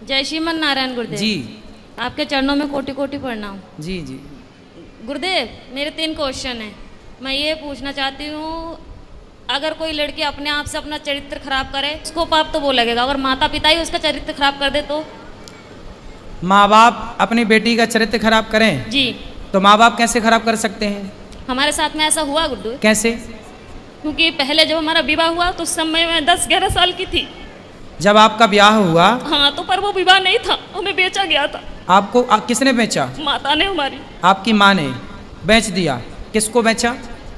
जय श्रीमन नारायण गुरुदेव जी आपके चरणों में कोटि कोटि प्रणाम। जी जी। गुरुदेव मेरे 3 क्वेश्चन हैं। मैं ये पूछना चाहती हूँ, अगर कोई लड़की अपने आप से अपना चरित्र खराब करे उसको पाप तो वो लगेगा, अगर माता पिता ही उसका चरित्र खराब कर दे तो? माँ बाप अपनी बेटी का चरित्र खराब करें जी। तो माँ बाप कैसे खराब कर सकते हैं? हमारे साथ में ऐसा हुआ गुरुदेव। कैसे? क्योंकि पहले जब हमारा विवाह हुआ तो उस समय मैं 10-11 साल की थी। जब आपका ब्याह हुआ हाँ, तो पर वो विवाह नहीं था, हमें बेचा गया था। आपको किसने बेचा? माता ने हमारी। आपकी माँ ने बेच दिया। किसको बेचा?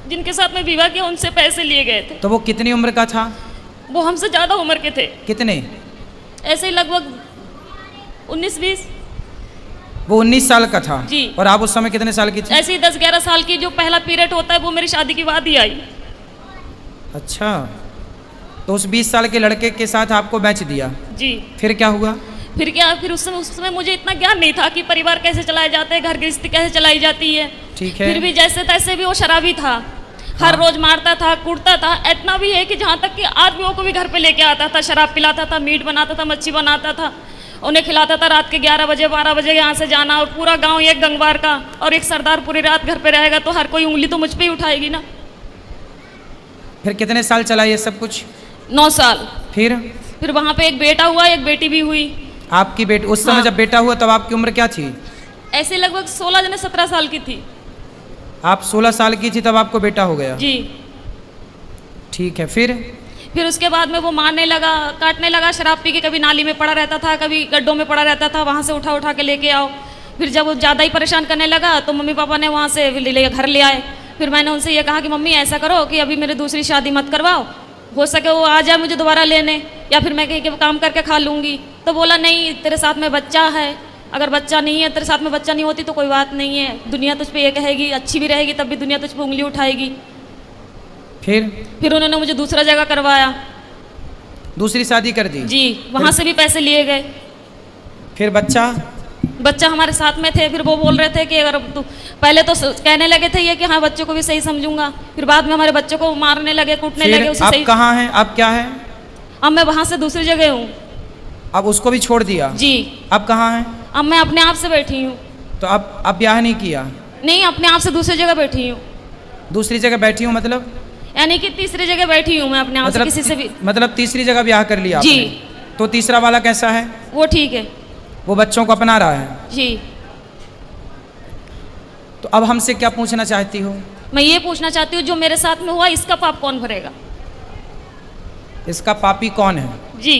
जिनके साथ में विवाह किया उनसे पैसे लिए गए थे। तो वो कितनी उम्र का था? वो हमसे ज्यादा उम्र के थे। कितने? ऐसे ही लगभग 19-20। वो 19 साल का था। जी। और आप उस समय कितने साल की थी? ऐसे ही 10-11 साल की जो पहला पीरियड होता है वो मेरी शादी के बाद ही आई। अच्छा, तो उस 20 साल के लड़के के साथ आपको बेच दिया। जी। फिर क्या हुआ? फिर क्या, फिर उस समय मुझे इतना ज्ञान नहीं था कि परिवार कैसे चलाए जाते हैं, घर गृहस्थी कैसे चलाई जाती है। ठीक है। फिर भी जैसे तैसे भी वो शराबी था। हर रोज मारता था, कूटता था। इतना भी है कि जहाँ तक कि आदमियों को भी घर पे लेके आता था, शराब पिलाता था, मीट बनाता था, मच्छी बनाता था, उन्हें खिलाता था। रात के 11 बजे 12 बजे यहाँ से जाना, और पूरा गांव एक गंगवार का और एक सरदार पूरी रात घर पे रहेगा तो हर कोई उंगली तो मुझ पे ही उठाएगी ना। फिर कितने साल चला ये सब कुछ? 9 साल। फिर वहाँ पे एक बेटा हुआ, एक बेटी भी हुई। आपकी बेटी उस समय हाँ। जब बेटा हुआ तब आपकी उम्र क्या थी? ऐसे लगभग 16-17 साल की थी। आप 16 साल की थी तब आपको बेटा हो गया? जी। ठीक है। फिर उसके बाद में वो मारने लगा, काटने लगा, शराब पी के कभी नाली में पड़ा रहता था, कभी गड्ढों में पड़ा रहता था, वहाँ से उठा उठा के लेके आओ। फिर जब वो ज़्यादा ही परेशान करने लगा तो मम्मी पापा ने वहाँ से घर ले आए। फिर मैंने उनसे ये कहा कि मम्मी ऐसा करो कि अभी मेरी दूसरी शादी मत करवाओ, हो सके वो आ जाए मुझे दोबारा लेने, या फिर मैं कहीं के काम करके खा लूँगी। तो बोला नहीं, तेरे साथ में बच्चा है, अगर बच्चा नहीं है, तेरे साथ में बच्चा नहीं होती तो कोई बात नहीं है, दुनिया तुझ पे ये कहेगी, अच्छी भी रहेगी तब भी दुनिया तुझ पे उंगली उठाएगी। फिर उन्होंने मुझे दूसरा जगह करवाया, दूसरी शादी कर दी? जी। वहाँ से भी पैसे लिए गए। फिर बच्चा हमारे साथ में थे। फिर वो बोल रहे थे कि अगर तू, पहले तो कहने लगे थे ये कि हाँ बच्चों को भी सही समझूंगा, फिर बाद में हमारे बच्चों को मारने लगे, कूटने लगे। उसे आप सही। कहाँ हैं? आप क्या है? अब मैं वहाँ से दूसरी जगह हूँ। अब उसको भी छोड़ दिया? जी। अब कहाँ हैं? अब मैं अपने आप से बैठी हूँ। तो अब ब्याह नहीं किया? नहीं, अपने आप से दूसरी जगह बैठी हूँ। दूसरी जगह बैठी हूँ मतलब? यानी कि तीसरी जगह बैठी हूँ मैं अपने आप से, किसी से भी। मतलब तीसरी जगह ब्याह कर लिया जी। आपने। तो तीसरा वाला कैसा है? वो ठीक है। वो बच्चों को अपना रहा है? जी। तो अब हमसे क्या पूछना चाहती हो? मैं ये पूछना चाहती हूँ जो मेरे साथ में हुआ इसका पाप कौन भरेगा? इसका पापी कौन है? जी।